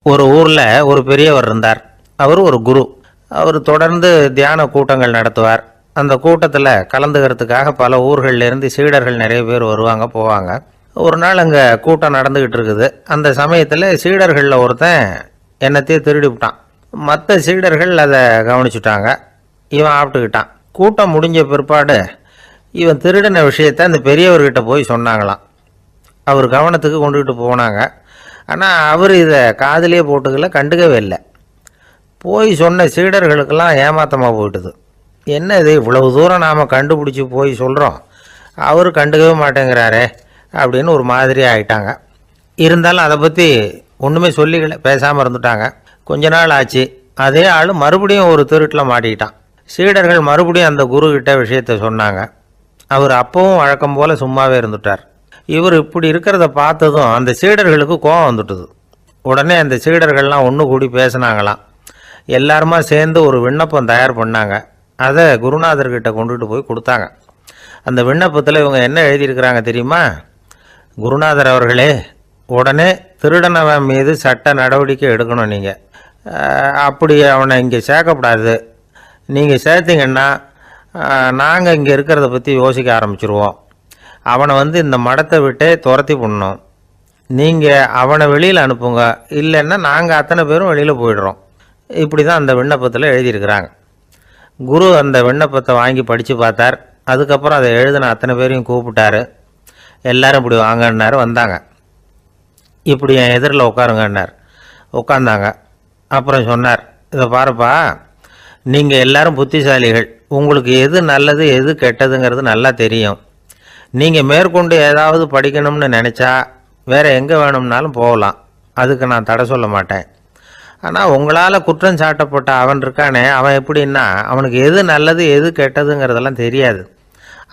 ஒரு ஊரில் ஒரு பெரியவர் இருந்தார். அவர் ஒரு குரு. அவர் தொடர்ந்து தியான கூட்டங்கள் நடத்துவார். அந்த கூட்டத்தில் கலந்துக்கிறதுக்காக பல ஊர்கள்லேருந்து சீடர்கள் நிறைய பேர் வருவாங்க போவாங்க. ஒரு நாள் அங்கே கூட்டம் நடந்துக்கிட்டு இருக்குது. அந்த சமயத்தில் சீடர்களில் ஒருத்தன் என்னத்தையே திருடி விட்டான். மற்ற சீடர்கள் அதை கவனிச்சுட்டாங்க. இவன் ஆப்பிட்டுக்கிட்டான். கூட்டம் முடிஞ்ச பிற்பாடு இவன் திருடின விஷயத்தை அந்த பெரியவர்கிட்ட போய் சொன்னாங்களாம். அவர் கவனத்துக்கு கொண்டுகிட்டு போனாங்க. ஆனால் அவர் இதை காதிலே போட்டுக்கல, கண்டுக்கவே இல்லை. போய் சொன்ன சீடர்களுக்கெல்லாம் ஏமாத்தமாக போயிட்டுது. என்ன இது, இவ்வளவு தூரம் நாம் கண்டுபிடிச்சி போய் சொல்கிறோம், அவர் கண்டுக்கவே மாட்டேங்கிறாரே அப்படின்னு ஒரு மாதிரி ஆகிட்டாங்க. இருந்தாலும் அதை பற்றி ஒன்றுமே சொல்லிக்கல, பேசாமல் இருந்துட்டாங்க. கொஞ்ச நாள் ஆச்சு. அதே ஆள் மறுபடியும் ஒரு திருட்டில் மாட்டிக்கிட்டான். சீடர்கள் மறுபடியும் அந்த குருக்கிட்ட விஷயத்தை சொன்னாங்க. அவர் அப்பவும் வழக்கம் போல் சும்மாவே இருந்துட்டார். இவர் இப்படி இருக்கிறத பார்த்ததும் அந்த சீடர்களுக்கு கோபம் வந்துட்டுது. உடனே அந்த சீடர்கள்லாம் ஒன்று கூடி பேசினாங்களாம். எல்லாருமா சேர்ந்து ஒரு விண்ணப்பம் தயார் பண்ணாங்க. அதை குருநாதர்கிட்ட கொண்டுட்டு போய் கொடுத்தாங்க. அந்த விண்ணப்பத்தில் இவங்க என்ன எழுதியிருக்கிறாங்க தெரியுமா? குருநாதர் அவர்களே, உடனே திருடனவன் மீது சட்ட நடவடிக்கை எடுக்கணும். நீங்கள் அப்படி அவனை இங்கே சேர்க்கக்கூடாது. நீங்கள் சேர்த்திங்கன்னா நாங்கள் இங்கே இருக்கிறத பற்றி யோசிக்க ஆரம்பிச்சிருவோம். அவனை இந்த மடத்தை விட்டே துரத்தி பண்ணணும். நீங்கள் அவனை வெளியில் அனுப்புங்க, இல்லைன்னா நாங்கள் அத்தனை பேரும் வெளியில் போயிடுறோம். இப்படி தான் அந்த விண்ணப்பத்தில் எழுதியிருக்கிறாங்க. குரு அந்த விண்ணப்பத்தை வாங்கி படித்து பார்த்தார். அதுக்கப்புறம் அதை எழுதின அத்தனை பேரையும் கூப்பிட்டாரு. எல்லாரும் இப்படி வாங்கன்னாரு. வந்தாங்க. இப்படி என் எதிரில் உட்காருங்கன்னார். உட்காந்தாங்க. அப்புறம் சொன்னார், இதை பாருப்பா, நீங்கள் எல்லாரும் புத்திசாலிகள். உங்களுக்கு எது நல்லது எது கெட்டதுங்கிறது நல்லா தெரியும். நீங்கள் மேற்கொண்டு ஏதாவது படிக்கணும்னு நினச்சா வேறு எங்கே வேணும்னாலும் போகலாம். அதுக்கு நான் தடை சொல்ல மாட்டேன். ஆனால் உங்களால் குற்றம் சாட்டப்பட்ட அவன் இருக்கானே, அவன் எப்படின்னா அவனுக்கு எது நல்லது எது கெட்டதுங்கிறதெல்லாம் தெரியாது.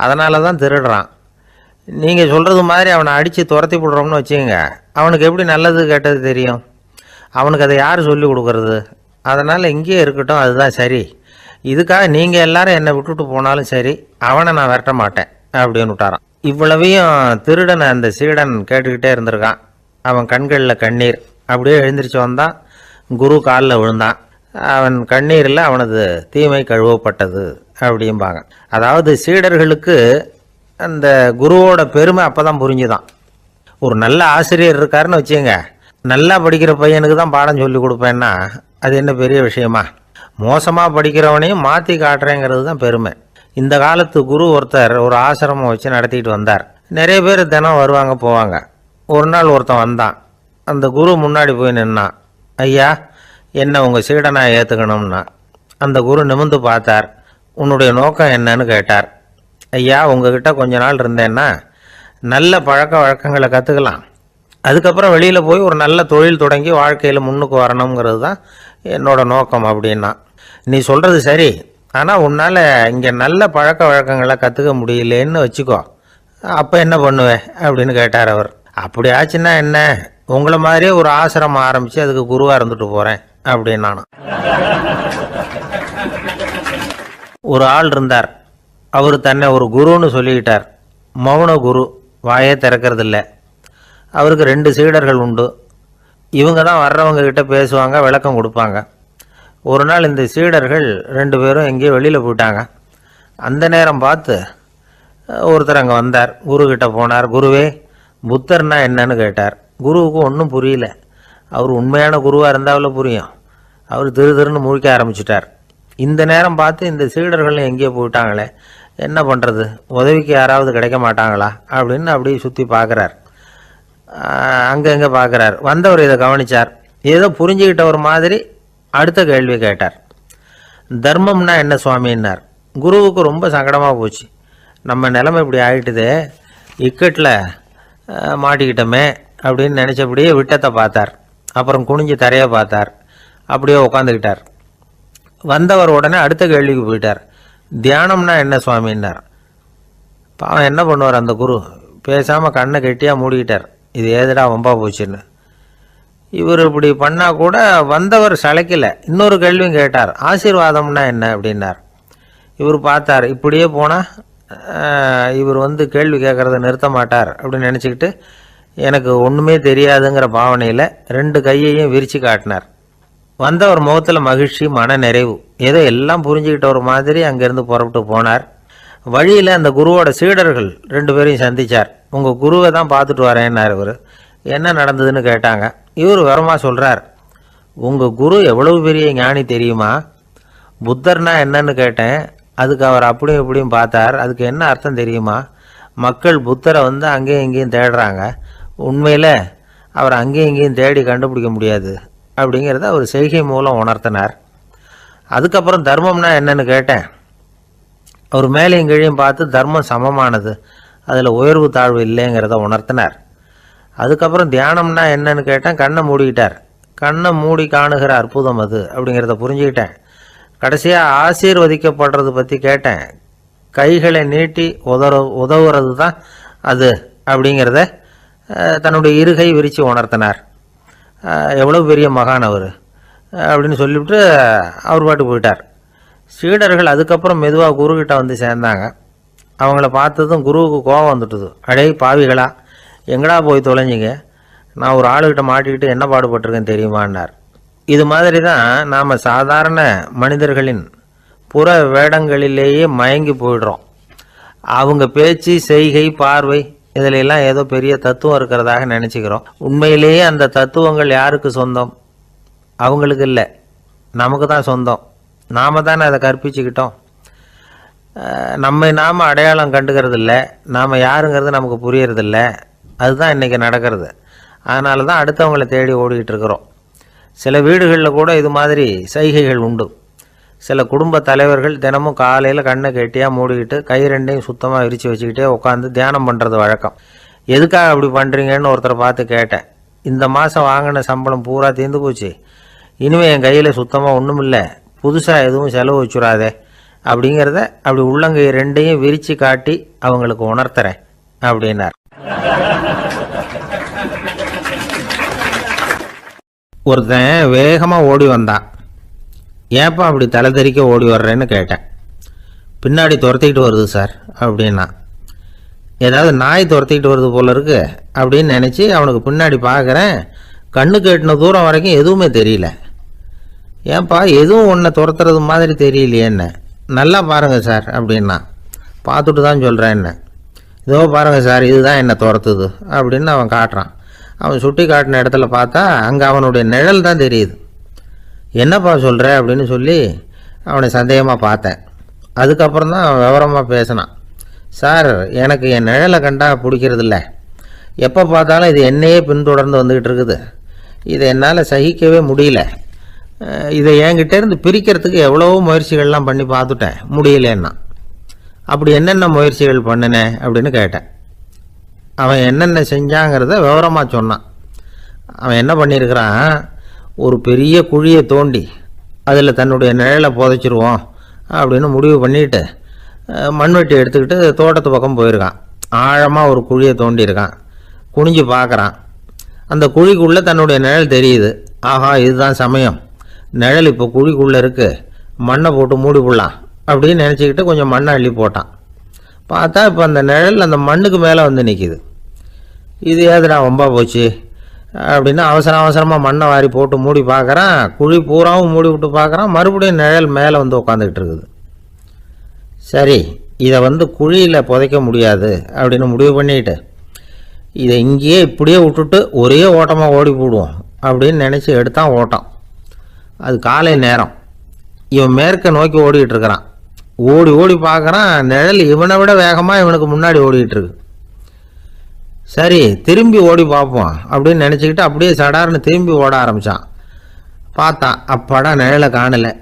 அதனால தான் திருடுறான். நீங்கள் சொல்கிறது மாதிரி அவனை அடித்து துரத்தி விடுறோம்னு வச்சுக்கோங்க, அவனுக்கு எப்படி நல்லது கெட்டது தெரியும்? அவனுக்கு அதை யார் சொல்லி கொடுக்கறது? அதனால் இங்கேயே இருக்கட்டும், அதுதான் சரி. இதுக்காக நீங்கள் எல்லாரும் என்னை விட்டுட்டு போனாலும் சரி, அவனை நான் விரட்ட மாட்டேன் அப்படின்னு விட்டாரான். இவ்வளவையும் திருடனை அந்த சீடன் கேட்டுக்கிட்டே இருந்திருக்கான். அவன் கண்களில் கண்ணீர். அப்படியே எழுந்திரிச்சு வந்தான். குரு காலில் விழுந்தான். அவன் கண்ணீரில் அவனது தீமை கழுவப்பட்டது அப்படிம்பாங்க. அதாவது சீடர்களுக்கு அந்த குருவோட பெருமை அப்போ தான் புரிஞ்சுதான். ஒரு நல்ல ஆசிரியர் இருக்காருன்னு வச்சுங்க, நல்லா படிக்கிற பையனுக்கு தான் பாடம் சொல்லி கொடுப்பேன்னா அது என்ன பெரிய விஷயமா? மோசமாக படிக்கிறவனையும் மாற்றி காட்டுறேங்கிறது தான் பெருமை. இந்த காலத்து குரு ஒருத்தர் ஒரு ஆசிரமம் வச்சு நடத்திட்டு வந்தார். நிறைய பேர் தினம் வருவாங்க போவாங்க. ஒரு நாள் ஒருத்தன் வந்தான். அந்த குரு முன்னாடி போய் நின்னான். ஐயா, என்ன உங்கள் சீடனாக ஏற்றுக்கணும்னா. அந்த குரு நிமிர்ந்து பார்த்தார். உன்னுடைய நோக்கம் என்னன்னு கேட்டார். ஐயா, உங்ககிட்ட கொஞ்ச நாள் இருந்தேன்னா நல்ல பழக்க வழக்கங்களை கற்றுக்கலாம். அதுக்கப்புறம் வெளியில் போய் ஒரு நல்ல தொழில் தொடங்கி வாழ்க்கையில் முன்னுக்கு வரணுங்கிறது தான் என்னோட நோக்கம் அப்படின்னா. நீ சொல்கிறது சரி, ஆனால் உன்னால் இங்கே நல்ல பழக்க வழக்கங்களை கற்றுக்க முடியலேன்னு வச்சுக்கோ, அப்போ என்ன பண்ணுவேன் அப்படின்னு கேட்டார் அவர். அப்படி ஆச்சுன்னா என்ன, உங்களை மாதிரியே ஒரு ஆசிரமம் ஆரம்பித்து அதுக்கு குருவாக இருந்துட்டு போகிறேன் அப்படின்னு நானும். ஒரு ஆள் இருந்தார். அவர் தன்னை ஒரு குருன்னு சொல்லிக்கிட்டார். மௌன குரு, வாயே திறக்கிறதில்ல. அவருக்கு 2 சீடர்கள் உண்டு. இவங்க தான் வர்றவங்க கிட்ட பேசுவாங்க, விளக்கம் கொடுப்பாங்க. ஒரு நாள் இந்த சீடர்கள் 2 பேரும் எங்கேயோ வெளியில் போயிட்டாங்க. அந்த நேரம் பார்த்து ஒருத்தர் அங்கே வந்தார். குருக்கிட்ட போனார். குருவே, புத்தர்னா என்னன்னு கேட்டார். குருவுக்கு ஒன்றும் புரியல. அவர் உண்மையான குருவாக இருந்தாவில் புரியும். அவர் திருன்னு முழிக்க ஆரம்பிச்சிட்டார். இந்த நேரம் பார்த்து இந்த சீடர்களும் எங்கேயோ போயிட்டாங்களே, என்ன பண்ணுறது, உதவிக்கு யாராவது கிடைக்க மாட்டாங்களா அப்படின்னு அப்படியே சுற்றி பார்க்குறார். அங்கங்கே பார்க்குறார். வந்தவர் இதை கவனித்தார். ஏதோ புரிஞ்சுக்கிட்ட ஒரு மாதிரி அடுத்த கேள்வி கேட்டார். தர்மம்னா என்ன சுவாமின்னார். குருவுக்கு ரொம்ப சங்கடமாக போச்சு. நம்ம நிலைமை இப்படி ஆகிட்டுதே, இக்கட்டில் மாட்டிக்கிட்டோமே அப்படின்னு நினச்சபடியே விட்டத்தை பார்த்தார். அப்புறம் குனிஞ்சு தரையை பார்த்தார். அப்படியே உட்காந்துக்கிட்டார். வந்தவர் உடனே அடுத்த கேள்விக்கு போயிட்டார். தியானம்னா என்ன சுவாமின்னார். பாவம் என்ன பண்ணுவார் அந்த குரு, பேசாமல் கண்ணை கெட்டியாக மூடிக்கிட்டார். இது ஏதுடா வம்பா போச்சுன்னு. இவர் இப்படி பண்ணால் கூட வந்தவர் சளைக்கலை. இன்னொரு கேள்வியும் கேட்டார். ஆசீர்வாதம்னா என்ன அப்படின்னார். இவர் பார்த்தார். இப்படியே போனால் இவர் கேள்வி கேட்குறத நிறுத்த மாட்டார் அப்படின்னு நினச்சிக்கிட்டு எனக்கு ஒன்றுமே தெரியாதுங்கிற பாவனையில் 2 கையையும் விரித்து காட்டினார். வந்தவர் முகத்தில் மகிழ்ச்சி, மன நிறைவு, ஏதோ எல்லாம் புரிஞ்சுக்கிட்ட ஒரு மாதிரி அங்கேருந்து புறப்பட்டு போனார். வழியில் அந்த குருவோட சீடர்கள் 2 பேரையும் சந்தித்தார். உங்கள் குருவை தான் பார்த்துட்டு வரேன்னார். இவர் என்ன நடந்ததுன்னு கேட்டாங்க. இவர் விவரமாக சொல்கிறார். உங்கள் குரு எவ்வளவு பெரிய ஞானி தெரியுமா? புத்தர்னா என்னன்னு கேட்டேன். அதுக்கு அவர் அப்படியும் இப்படியும் பார்த்தார். அதுக்கு என்ன அர்த்தம் தெரியுமா? மக்கள் புத்தரை வந்து அங்கேயும் இங்கேயும் தேடுறாங்க. உண்மையில் அவர் அங்கேயும் இங்கேயும் தேடி கண்டுபிடிக்க முடியாது அப்படிங்கிறத அவர் செய்கை மூலம் உணர்த்தினார். அதுக்கப்புறம் தர்மம்னா என்னன்னு கேட்டேன். அவர் மேலேயும் கீழையும் பார்த்து தர்மம் சமமானது, அதில் உயர்வு தாழ்வு இல்லைங்கிறத உணர்த்தினார். அதுக்கப்புறம் தியானம்னா என்னன்னு கேட்டேன். கண்ணை மூடிக்கிட்டார். கண்ணை மூடி காணுகிற அற்புதம் அது அப்படிங்கிறத புரிஞ்சுக்கிட்டேன். கடைசியாக ஆசீர்வதிக்கப்படுறது பற்றி கேட்டேன். கைகளை நீட்டி உதவுறது தான் அது அப்படிங்கிறத தன்னுடைய இருகை விரித்து உணர்த்தினார். எவ்வளோ பெரிய மகான் அவர் அப்படின்னு சொல்லிவிட்டு அவர் பாட்டு போயிட்டார். சீடர்கள் அதுக்கப்புறம் மெதுவாக குருக்கிட்ட வந்து சேர்ந்தாங்க. அவங்கள பார்த்ததும் குருவுக்கு கோபம் வந்துட்டுது. அடே பாவிகளா, எங்கடா போய் தொலைஞ்சிங்க? நான் ஒரு ஆளுகிட்ட மாட்டிக்கிட்டு என்ன பாடுபட்டிருக்கேன் தெரியுமான்னார். இது மாதிரி தான் நாம் சாதாரண மனிதர்களின் புற வேடங்களிலேயே மயங்கி போயிடுறோம். அவங்க பேச்சு, செய்கை, பார்வை இதிலெல்லாம் ஏதோ பெரிய தத்துவம் இருக்கிறதாக நினச்சிக்கிறோம். உண்மையிலேயே அந்த தத்துவங்கள் யாருக்கு சொந்தம்? அவங்களுக்கு இல்லை, நமக்கு தான் சொந்தம். நாம் தானே அதை கற்பிச்சுக்கிட்டோம். நாம் அடையாளம் கண்டுக்கிறது இல்லை. நாம் யாருங்கிறது நமக்கு புரியறதில்ல. அதுதான் இன்றைக்கி நடக்கிறது. அதனால தான் அடுத்தவங்களை தேடி ஓடிக்கிட்டு இருக்கிறோம். சில வீடுகளில் கூட இது மாதிரி சைகைகள் உண்டு. சில குடும்ப தலைவர்கள் தினமும் காலையில் கண்ணை கெட்டியாக மூடிக்கிட்டு கை 2ஐயும் சுத்தமாக விரித்து வச்சுக்கிட்டே உட்காந்து தியானம் பண்ணுறது வழக்கம். எதுக்காக அப்படி பண்ணுறீங்கன்னு ஒருத்தரை பார்த்து கேட்டேன். இந்த மாதம் வாங்கின சம்பளம் பூரா தீர்ந்து போச்சு, இனிமேல் என் கையில் சுத்தமாக ஒன்றும் இல்லை, புதுசாக எதுவும் செலவு வச்சுடாதே அப்படிங்கிறத அப்படி உள்ளங்கை 2ஐயும் விரித்து காட்டி அவங்களுக்கு உணர்த்துறேன் அப்படின்னார். ஒருத்தன் வேகமாக ஓடி வந்தான். ஏப்பா அப்படி தலை தெறிக்க ஓடி வர்றேன்னு கேட்டேன். பின்னாடி துரத்திக்கிட்டு வருது சார் அப்படின்னா. ஏதாவது நாய் துரத்திக்கிட்டு வருது போல இருக்கு அப்படின்னு நினச்சி அவனுக்கு பின்னாடி பார்க்குறேன். கண்ணு கேட்டின தூரம் வரைக்கும் எதுவுமே தெரியல. ஏன்பா எதுவும் ஒன்றை துரத்துறது மாதிரி தெரியலையே என்ன? நல்லா பாருங்கள் சார் அப்படின்னா. பார்த்துட்டு தான் சொல்கிறேன் என்ன. இதோ பாருங்கள் சார், இதுதான் என்னை துரத்துது அப்படின்னு அவன் காட்டுறான். அவன் சுட்டி காட்டின இடத்துல பார்த்தா அங்கே அவனுடைய நிழல் தான் தெரியுது. என்னப்பா சொல்கிற அப்படின்னு சொல்லி அவனை சந்தேகமாக பார்த்தேன். அதுக்கப்புறம் தான் அவன் விவரமாக பேசினான். சார், எனக்கு என் நிழலை கண்டா பிடிக்கிறதில்ல. எப்போ பார்த்தாலும் இது என்னையே பின்தொடர்ந்து வந்துக்கிட்டு இருக்குது. இதை என்னால் சகிக்கவே முடியல. இதை என்கிட்டேருந்து பிரிக்கிறதுக்கு எவ்வளவோ முயற்சிகள்லாம் பண்ணி பார்த்துட்டேன், முடியலன்னா. அப்படி என்னென்ன முயற்சிகள் பண்ணினேன் அப்படின்னு கேட்டேன். அவன் என்னென்ன செஞ்சாங்கிறத விவரமாக சொன்னான். அவன் என்ன பண்ணியிருக்கிறான், ஒரு பெரிய குழியை தோண்டி அதில் தன்னுடைய நிழலை புதைச்சிருவோம் அப்படின்னு முடிவு பண்ணிவிட்டு மண்வெட்டி எடுத்துக்கிட்டு தோட்டத்து பக்கம் போயிருக்கான். ஆழமாக ஒரு குழியை தோண்டியிருக்கான். குனிஞ்சு பார்க்குறான். அந்த குழிக்குள்ளே தன்னுடைய நிழல் தெரியுது. ஆஹா, இதுதான் சமயம், நிழல் இப்போ குழிக்குள்ளே இருக்குது, மண்ணை போட்டு மூடி போடலாம் அப்படின்னு நினச்சிக்கிட்டு கொஞ்சம் மண்ணை அள்ளி போட்டான். பார்த்தா இப்போ அந்த நிழல் அந்த மண்ணுக்கு மேலே வந்து நிற்கிது. இது ஏதுடா வம்பா போச்சு அப்படின்னு அவசரமாக மண்ணை வாரி போட்டு மூடி பார்க்குறான். குழி பூராவும் மூடி விட்டு பார்க்குறான். மறுபடியும் நிழல் மேலே வந்து உட்காந்துக்கிட்டு இருக்குது. சரி, இதை வந்து குழியில் புதைக்க முடியாது அப்படின்னு முடிவு பண்ணிட்டு இதை இங்கேயே இப்படியே விட்டுட்டு ஒரே ஓட்டமாக ஓடி போடுவோம் அப்படின்னு நினச்சி எடுத்தான் ஓட்டம். அது காலை நேரம். இவன் மேற்க நோக்கி ஓடிக்கிட்டு இருக்கிறான். ஓடி ஓடி பார்க்குறான், நிழல் இவனை விட வேகமாக இவனுக்கு முன்னாடி ஓடிக்கிட்டு இருக்கு. சரி, திரும்பி ஓடி பார்ப்போம் அப்படின்னு நினச்சிக்கிட்டு அப்படியே சடார்னு திரும்பி ஓட ஆரம்பித்தான். பார்த்தான், அப்பாடா நிழலை காணலை.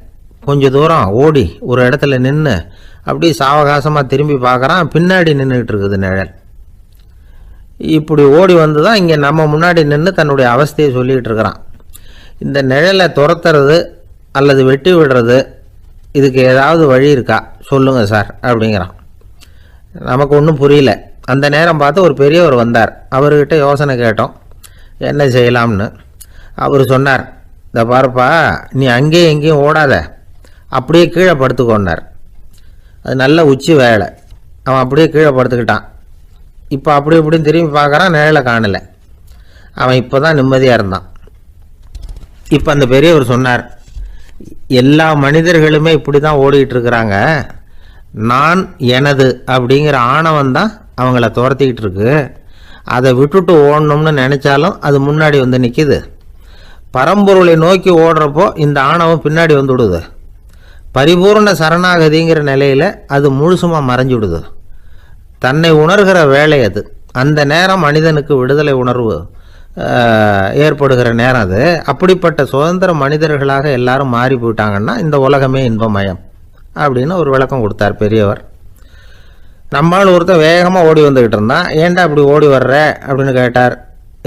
கொஞ்சம் தூரம் ஓடி ஒரு இடத்துல நின்று அப்படியே சாவகாசமாக திரும்பி பார்க்குறான். பின்னாடி நின்றுக்கிட்டு இருக்குது நிழல். இப்படி ஓடி வந்து தான் இங்கே நம்ம முன்னாடி நின்று தன்னுடைய அவஸ்தையை சொல்லிக்கிட்டு இருக்கிறான். இந்த நிழலை துரத்துறது அல்லது வெட்டி விடுறது, இதுக்கு ஏதாவது வழி இருக்கா சொல்லுங்கள் சார் அப்படிங்கிறான். நமக்கு ஒன்றும் புரியல. அந்த நேரம் பார்த்து ஒரு பெரியவர் வந்தார். அவர்கிட்ட யோசனை கேட்டோம், என்ன செய்யலாம்னு. அவர் சொன்னார், இந்த பாருப்பா, நீ அங்கேயும் எங்கேயும் ஓடாத, அப்படியே கீழே படுத்துக்கொண்டார். அது நல்ல உச்சி வேலை. அவன் அப்படியே கீழே படுத்துக்கிட்டான். இப்போ அப்படி இப்படின்னு திரும்பி பார்க்குறான், நிழலை காணலை. அவன் இப்போ தான் நிம்மதியாக இருந்தான். இப்போ அந்த பெரியவர் சொன்னார், எல்லா மனிதர்களுமே இப்படி தான் ஓடிக்கிட்டு இருக்கிறாங்க. நான் எனது அப்படிங்கிற ஆணவம் தான் அவங்கள துரத்திக்கிட்டு இருக்கு. அதை விட்டுட்டு ஓடணும்னு நினச்சாலும் அது முன்னாடி வந்து நிற்கிது. பரம்பொருளை நோக்கி ஓடுறப்போ இந்த ஆணவம் பின்னாடி வந்து விடுது. பரிபூர்ண சரணாகதிங்கிற நிலையில் அது முழுசுமாக மறைஞ்சு விடுது. தன்னை உணர்கிற வேலை அது. அந்த நேரம் மனிதனுக்கு விடுதலை உணர்வு ஏற்படுகிற நேரம் அது. அப்படிப்பட்ட சுதந்திர மனிதர்களாக எல்லாரும் மாறி போயிட்டாங்கன்னா இந்த உலகமே இன்பமயம் அப்படின்னு ஒரு விளக்கம் கொடுத்தார் பெரியவர். நம்மால் ஒருத்தர் வேகமாக ஓடி வந்துக்கிட்டு இருந்தான். ஏன்டா அப்படி ஓடி வர்ற அப்படின்னு கேட்டார்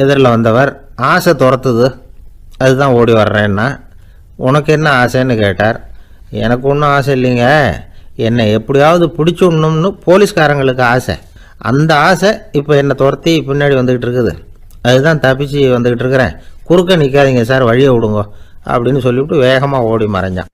எதிரில் வந்தவர். ஆசை துரத்துது, அதுதான் ஓடி வர்றேன்னா. உனக்கு என்ன ஆசைன்னு கேட்டார். எனக்கு ஒன்றும் ஆசை இல்லைங்க, என்னை எப்படியாவது பிடிச்சுடணும்னு போலீஸ்காரங்களுக்கு ஆசை. அந்த ஆசை இப்போ என்னை துரத்தி பின்னாடி வந்துக்கிட்டு இருக்குது. அதுதான் தப்பிச்சு வந்துக்கிட்டு இருக்கிறேன். குறுக்க நிற்காதீங்க சார், வழியை விடுங்க அப்படின்னு சொல்லிவிட்டு வேகமாக ஓடி மறைஞ்சான்.